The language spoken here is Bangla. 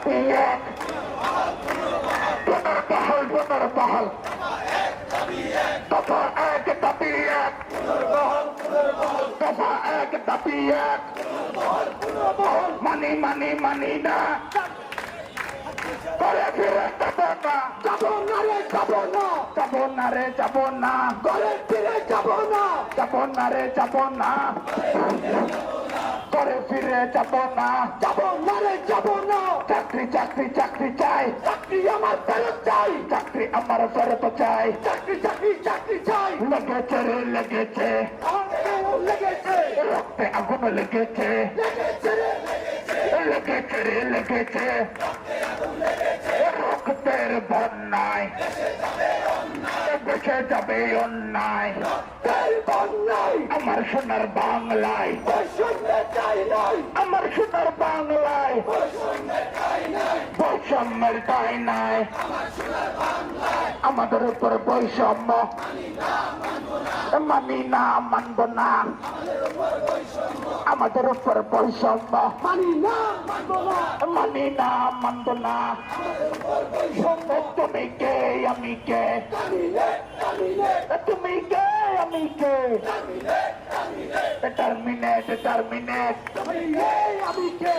দাবি এক, পুনর্বহাল দফা এক দাবি এক, দফা এক দাবি এক, মানি মানি মানি না, ঘরে ফিরে যাবো না, যাবো না রে যাবো না, যাবো না রে যাবো না, ঘরে ফিরে যাবো না, যাবো না রে যাবো না, ঘরে ফিরে যাবো না, যাবো না রে যাবো না। চাকরি চাকরি চাকরি চাই, চাকরি আমার ফেরত চাই, চাকরি আমার ফেরত চাই, চাকরি চাকরি চাকরি চাই। লেগেছে রে লেগেছে, লেগেছে রক্তে আগুন লেগেছে, লেগেছে রে লেগেছে, রক্তের বন্যায় দেশে যাবে অন্যায়, আমার সোনার বাংলায় আমার সোনার বাংলায় বৈষম্যের ঠাঁই নাই, আমাদের উপর বৈষম্য মানি না, মানব না, আমাদের উপর বৈষম্য মানি না, মানি না, মানব না। তুমি কে আমি কে, তুমি কে আমি কে, টার্মিনেট টার্মিনেট আমি কে।